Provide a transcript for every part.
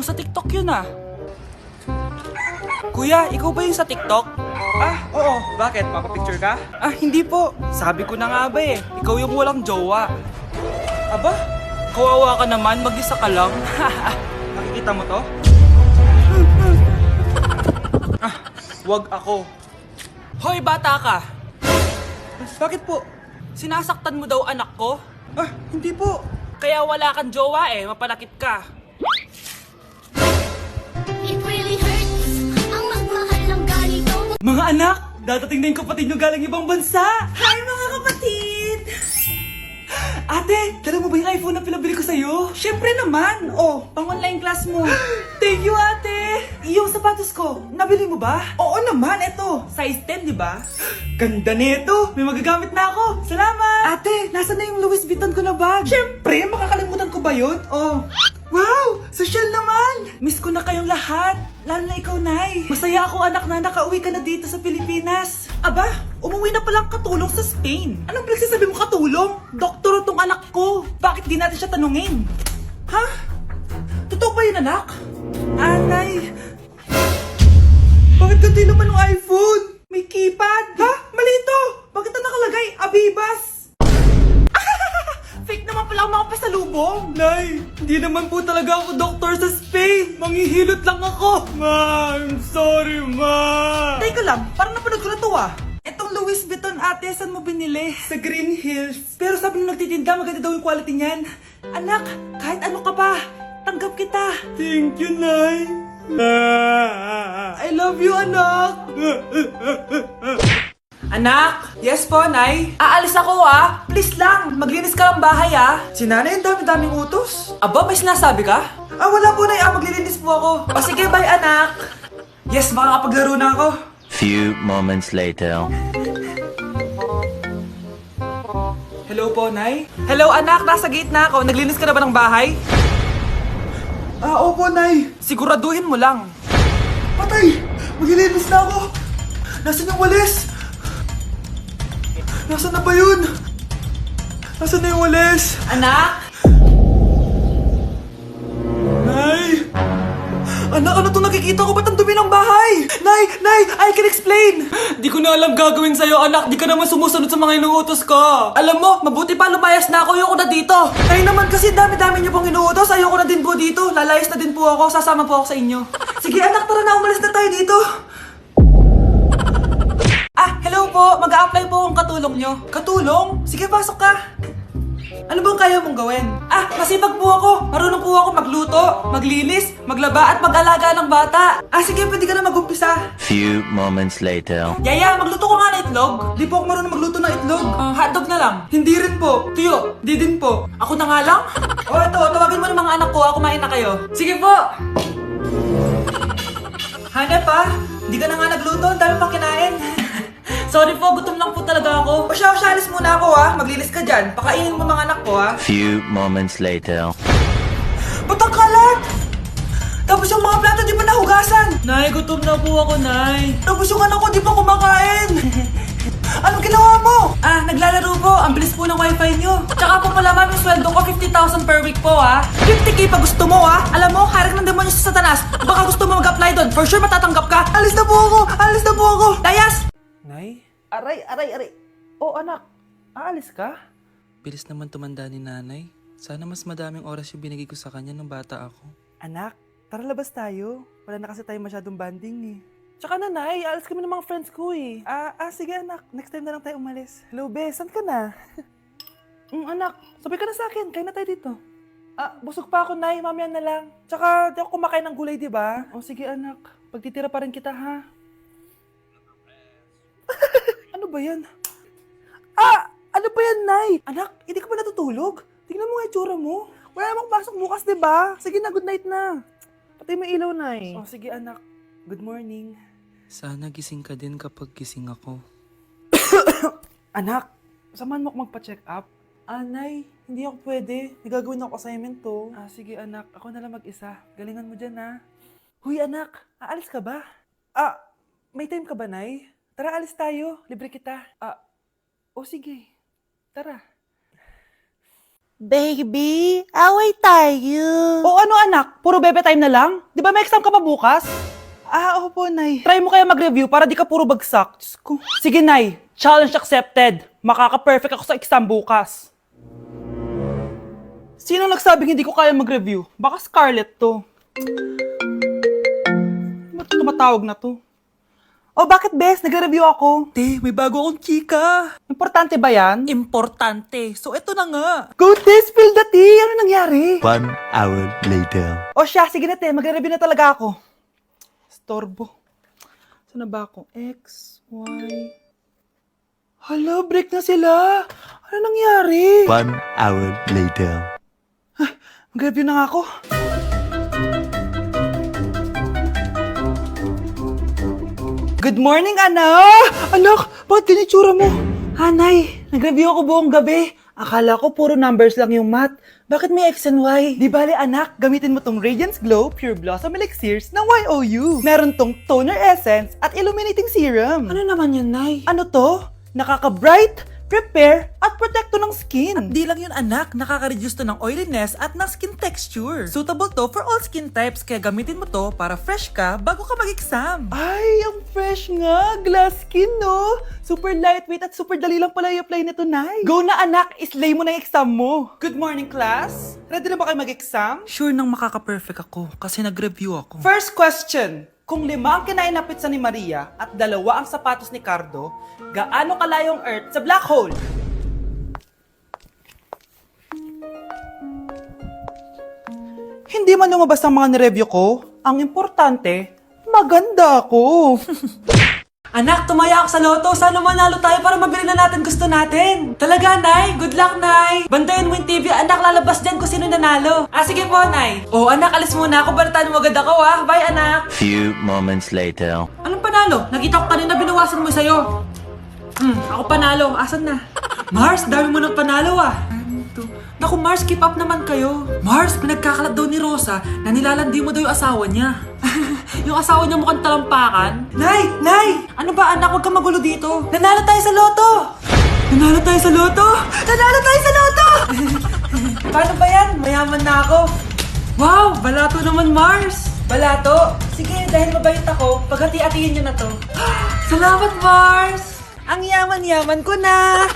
Parang sa TikTok yun ah. Kuya, ikaw ba yung sa TikTok? Ah, oo. Bakit? Papapicture ka? Ah, hindi po. Sabi ko na nga ba eh. Ikaw yung walang jowa. Aba, Kawawa ka naman, mag-isa ka lang. nakikita mo to? Ah, wag ako. Hoy, bata ka. Bakit po? Sinasaktan mo daw anak ko? Ah, hindi po. Kaya wala kang jowa eh, mapalakit ka. It really hurts ang magmahal ng ganito. Mga anak, dadating na yung kapatid nyo galing ibang bansa. Hi mga kapatid! Ate, dala mo ba yung iPhone na pinabili ko sa'yo? Siyempre naman. Oh, pang-online class mo. Thank you, ate! Yung sapatos ko, nabili mo ba? Oo naman, eto. Size 10, di ba? Ganda nito. May magagamit na ako. Salamat! Ate, nasa na yung Louis Vuitton ko na bag? Siyempre, makakalimutan ko ba yun? Oh. Wow! Social naman! Miss ko na kayong lahat. Lalo na ikaw, Nay. Masaya ako, anak, na nakauwi ka na dito sa Pilipinas. Aba, umuwi na palang katulong sa Spain. Anong pinagsasabi mo katulong? Doktor tong anak ko. Bakit di natin siya tanungin? Ha? Totoo ba yun, anak? Anay, Bakit ganti naman ng iPhone? May keypad. Ha? Mali ito! Bakit na nakalagay? Abibas! fake naman pala ang mga pasalubong. Nay, hindi naman po talaga ako doktor sa Spain. Manghihilot lang ako. Ma, I'm sorry, ma. Teka lang, parang napanood ko na to ah. Etong Louis Vuitton ate, saan mo binili? Sa Green Hills. Pero sabi nung nagtitinda, maganda daw yung quality niyan. Anak, kahit ano ka pa, tanggap kita. Thank you, Nay. I love you, anak. Anak, yes po, Nay. Aalis ako ah. Please lang, maglinis ka ng bahay ah. Si nanay ang dami-daming utos. Aba, may sinasabi ka? Ah, wala po, Nay. Ah, maglilinis po ako. O sige, bye anak. Yes, makakapaglaro na ako. Few moments later. Hello po, Nay. Hello anak, nasa gate na ako. Naglinis ka na ba ng bahay? Ah, opo, Nay. Siguraduhin mo lang. Patay! Maglilinis na ako. Nasaan yung walis? Nasaan na ba yun? Nasaan na yung walis? Anak? Nay! Anak, ano itong nakikita ko? Ba't ang dumi ng bahay? Nay! Nay! I can explain! Di ko na alam gagawin sa'yo, anak. Di ka naman sumusunod sa mga inuutos ko. Alam mo, mabuti pa lumayas na ako. Ayoko na dito. Nay naman kasi dami-dami niyo pong inuutos. Ayoko na din po dito. Lalayas na din po ako. Sasama po ako sa inyo. Sige anak, tara na. Umalis na tayo dito. Ah, hello po. Mag-a-apply po akong katulong nyo. Katulong? Sige, pasok ka. Ano bang kaya mong gawin? Ah, masipag po ako. Marunong po ako magluto, maglinis, maglaba at mag-alaga ng bata. Ah, sige, pwede ka na mag-umpisa. Few moments later. Yaya, magluto ko nga ng itlog. Di po ako marunong magluto ng itlog. Hotdog na lang. Hindi rin po. Tuyo. Di din po. Ako na nga lang? O ito, tawagin mo ng mga anak ko. Kumain na kayo. Sige po. Hanep pa? Di ka na nga nagluto. Ang dami pang kinain. Sorry po, gutom lang po talaga ako. O siya, alis muna ako ha. Maglilis ka dyan. Pakainin mo mga anak ko ha. Few moments later. Ba't ang kalat? Tapos yung mga plato di pa nahugasan. Nay, gutom na po ako, Nay. Tapos yung anak ko di pa kumakain. Anong ginawa mo? Ah, naglalaro po. Ang bilis po ng wifi nyo. Tsaka po pala ma'am, yung sweldo ko 50,000 per week po ha. 50k pa gusto mo ha? Alam mo, harak ng demonyo sa Satanas. Baka gusto mo mag-apply doon. For sure matatanggap ka. Alis na po ako! Alis na po ako! Layas! Nay? Aray. Oh anak, aalis ka? Bilis naman tumanda ni nanay. Sana mas madaming oras yung binigay ko sa kanya nung bata ako. Anak, tara labas tayo. Wala na kasi tayo masyadong banding eh. Tsaka nanay, alis kami ng mga friends ko eh. Sige anak, next time na lang tayo umalis. Hello be, saan ka na? Anak, sabay ka na sa akin, kain na tayo dito. Busog pa ako nay, mamaya na lang. Tsaka di ako kumakain ng gulay, di ba? O sige anak, pagtitira pa rin kita ha. Ano ba yan? Ano ba yan, Nay? Anak, hindi ka ba natutulog? Tingnan mo nga yung tsura mo. Wala namang pasok bukas, di ba? Sige na, good night na. Patay mo ilaw, Nay. Oh, sige anak. Good morning. Sana gising ka din kapag gising ako. Anak, samahan mo ako magpa-check up. Nay, hindi ako pwede. May gagawin ako assignment to. Sige anak, ako na lang mag-isa. Galingan mo dyan, ha? Huy anak, aalis ka ba? May time ka ba, Nay? Tara, alis tayo. Libre kita. O sige. Tara. Baby, away tayo. O ano anak, puro bebe time na lang? Di ba may exam ka pa bukas? Opo, Nay. Try mo kaya mag-review para di ka puro bagsak. Diyos ko. Sige, Nay. Challenge accepted. Makaka-perfect ako sa exam bukas. Sino nagsabing hindi ko kaya mag-review? Baka Scarlett to. Ba't tumatawag na to? Oh, bakit, Bes? Nagre-review ako. Te, may bago akong chika. Importante ba yan? Importante. So, eto na nga. Go, Te! Spill the tea! Ano nangyari? 1 hour later. O siya, sige na, Te. Magre-review na talaga ako. Storbo. Saan na ba ako? X, Y... Hala, break na sila. Ano nangyari? 1 hour later. Mag-review na nga ako. Good morning, anak! Anak, bakit ganitsura mo? Hanay, nag-review ako buong gabi. Akala ko puro numbers lang yung math. Bakit may X and Y? Di bale, anak, gamitin mo tong Radiance Glow Pure Blossom Elixirs ng YOU. Meron tong toner essence at illuminating serum. Ano naman yun, Nay? Ano to? Nakaka-bright, prepare, at protecto ng skin. At di lang yun anak, nakaka-reduce to ng oiliness at ng skin texture. Suitable to for all skin types, kaya gamitin mo to para fresh ka bago ka mag-exam. Ay, ang fresh nga. Glass skin, no? Super lightweight at super dali lang pala i-apply nito, Nay. Go na, anak. Islay mo na yung exam mo. Good morning, class. Ready na ba kayo mag-exam? Sure nang makaka-perfect ako kasi nag-review ako. First question. Kung 5 ang kinain na pizza ni Maria at 2 ang sapatos ni Cardo, gaano kalayo ang Earth sa black hole? Hindi man lumabas ang mga nireview ko, ang importante, maganda ako. Anak, tumaya ako sa loto. Sana manalo tayo para mabili na natin gusto natin. Talaga, Nay? Good luck, Nay. Bantayan mo yung TV. Anak, lalabas dyan kung sino nanalo. Sige po, Nay. Anak, alis muna ako. Balitaan mo agad ako, Bye, anak. Few moments later. Anong panalo? Nakita ko kanina binawasan mo sa'yo. Ako panalo. Asan na? Mars, dami mo ng panalo, Naku, Mars, keep up naman kayo. Mars, pinagkakalat daw ni Rosa na nilalandi mo daw yung asawa niya. Yung asawa niya mukhang talampakan. Nay! Nay! Ano ba, anak? Huwag kang magulo dito. Nanalo tayo sa loto! Nanalo tayo sa loto! Nanalo tayo sa loto! Paano ba yan? Mayaman na ako. Wow! Balato naman, Mars! Balato? Sige, dahil mabait ako, paghati-hatiin niyo na to. Salamat, Mars! Ang yaman-yaman ko na!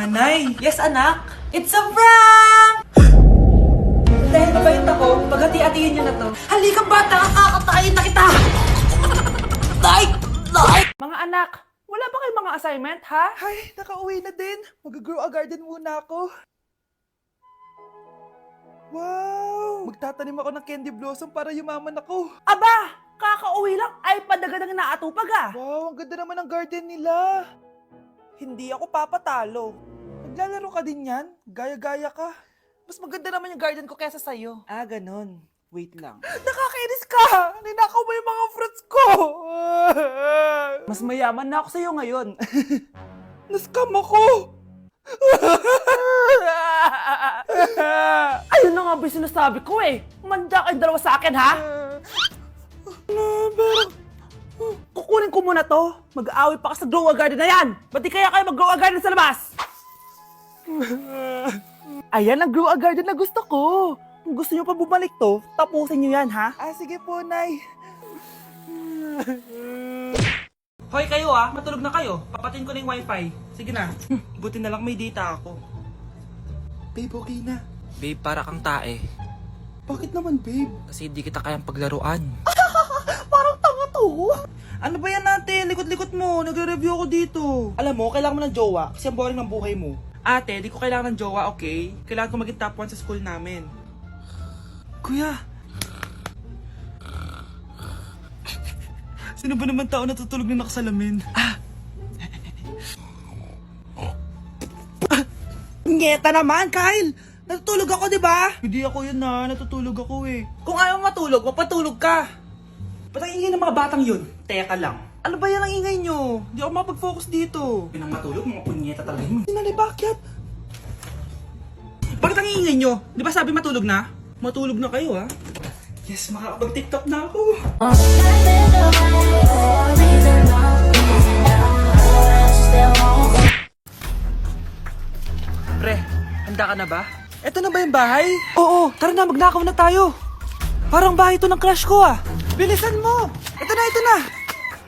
Nay! Yes, anak? It's a prank! Dahil mabait ako, paghati-hatiin niyo na to. Halika, bata! Kakatayin na kita! Tay! Mga anak, wala ba kayong mga assignment, ha? Ay, nakauwi na din. Mag-grow a garden muna ako. Wow! Magtatanim ako ng candy blossom para yumaman ako. Aba! Kakauwi lang ay padagadang naatupag Wow, ang ganda naman ng garden nila. Hindi ako papatalo. Maglalaro ka din yan? Gaya-gaya ka. Mas maganda naman yung garden ko kesa sa'yo. Ganon. Wait lang. Nakakainis ka! Ninakaw mo yung mga fruits ko! Mas mayaman na ako sa'yo ngayon. Nascam ako! Ayun na nga ba yung sinasabi ko Manda kayong dalawa sa akin, ha? Kukunin ko muna to. Mag-aaway pa ka sa grow a garden na yan. Ba't di kaya kayo mag-grow a garden sa labas? Ayan ang grow a garden na gusto ko. Kung gusto nyo pa bumalik to, tapusin nyo yan, ha? Sige po, Nay. Hoy kayo matulog na kayo. Papatin ko na yung wifi. Sige na. Buti na lang may data ako. Babe, okay na. Babe, para kang tae. Bakit naman, babe? Kasi hindi kita kayang paglaruan. Parang tanga to. Ano ba yan natin? Likot-likot mo. Nagre-review ako dito. Alam mo, kailangan mo ng jowa kasi ang boring ng buhay mo. Ate, di ko kailangan ng jowa, okay? Kailangan ko maging top 1 sa school namin. Kuya! Sino ba naman tao natutulog na nakasalamin? Ngeta naman, Kyle! Natutulog ako, di ba? Hindi ako yun natutulog ako Kung ayaw matulog, mapatulog ka. Ba't ang ingay ng mga batang yun? Teka lang. Ano ba yan ang ingay nyo? Hindi ako mapag-focus dito. Yun ang matulog, mga punyeta talaga yun. Sinali, bakit? Bakit ang ingay nyo? Di ba sabi matulog na? Matulog na kayo Yes, makakapag-tiktok na ako. Pre, handa ka na ba? Eto na ba yung bahay? Oo, tara na, magnakaw na tayo. Parang bahay to ng crush ko ah. Bilisan mo! Ito na, ito na!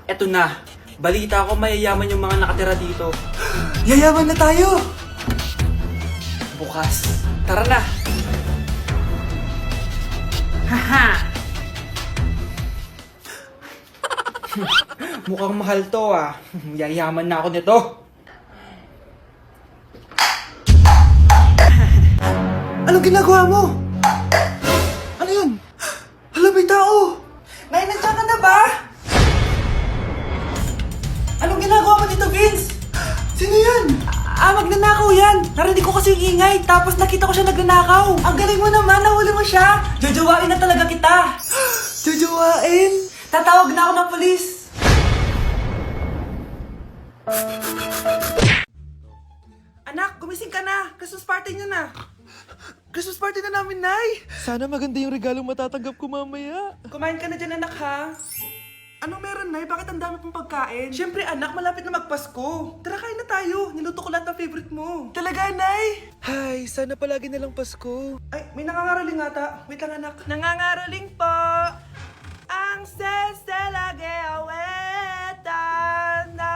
Eto na. Balita ko mayayaman yung mga nakatira dito. Yayaman na tayo! Bukas. Tara na. Haha! Mukhang mahal to ah. Yayaman na ako nito. Anong ginagawa mo? Ano yun? Hala, may tao! Nay, nandiyan ka na ba? Anong ginagawa mo dito, Vince? Sino yan? Magnanakaw yan! Narinig ko kasi yung ingay, tapos nakita ko siya nagnanakaw. Ang galing mo naman, nahuli mo siya! Jojowain na talaga kita. Jojowain! Tatawag na ako ng polis. Anak, gumising ka na! Christmas party niyo na! Christmas party na namin, Nay! Sana maganda yung regalong matatanggap ko mamaya. Kumain ka na dyan, anak, ha? Anong meron, Nay? Bakit ang dami pong pagkain? Siyempre, anak, malapit na magpasko. Tara, kain na tayo. Niluto ko lahat ng favorite mo. Talaga, Nay? Ay, sana palagi na lang Pasko. Ay, may nangangaraling ata. Wait lang, anak. Nangangaraling po! Ang seselage awetan na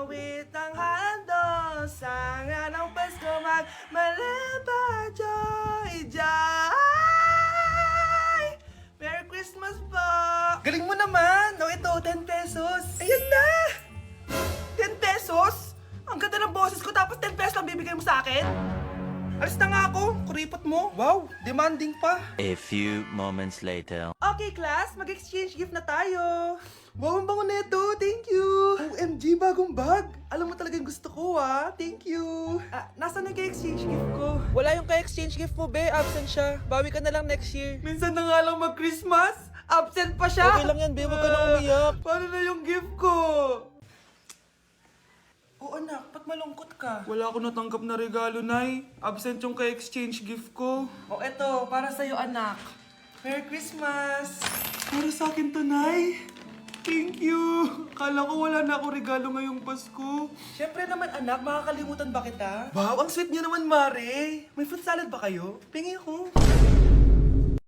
awit ang hando sa nga ng Pasko magmalaba joy joy. Merry Christmas po! Galing mo naman! No, ito, 10 pesos. Ayan na! 10 pesos? Ang ganda ng boses ko tapos 10 pesos lang bibigay mo sa akin? Alis na nga ako, kuripot mo. Wow, demanding pa. A few moments later. Okay, class, mag-exchange gift na tayo. Wow, ang bango nito. Thank you. OMG, bagong bag. Alam mo talaga yung gusto ko, ah. Thank you. Nasaan yung ka-exchange gift ko? Wala yung ka-exchange gift mo, be. Absent siya. Bawi ka na lang next year. Minsan na nga lang mag-Christmas. Absent pa siya. Okay lang yan, be. Huwag ka na umiyak. Paano na yung gift ko? Oh, anak, ba't malungkot ka? Wala ako natanggap na regalo, Nay. Absent yung ka-exchange gift ko. Oh, eto, para sa'yo, anak. Merry Christmas! Para sa akin to, Nay. Thank you! Kala ko wala na ako regalo ngayong Pasko. Siyempre naman, anak, makakalimutan ba kita? Wow, ang sweet niyo naman, Mare. May fruit salad ba kayo? Pingi ako.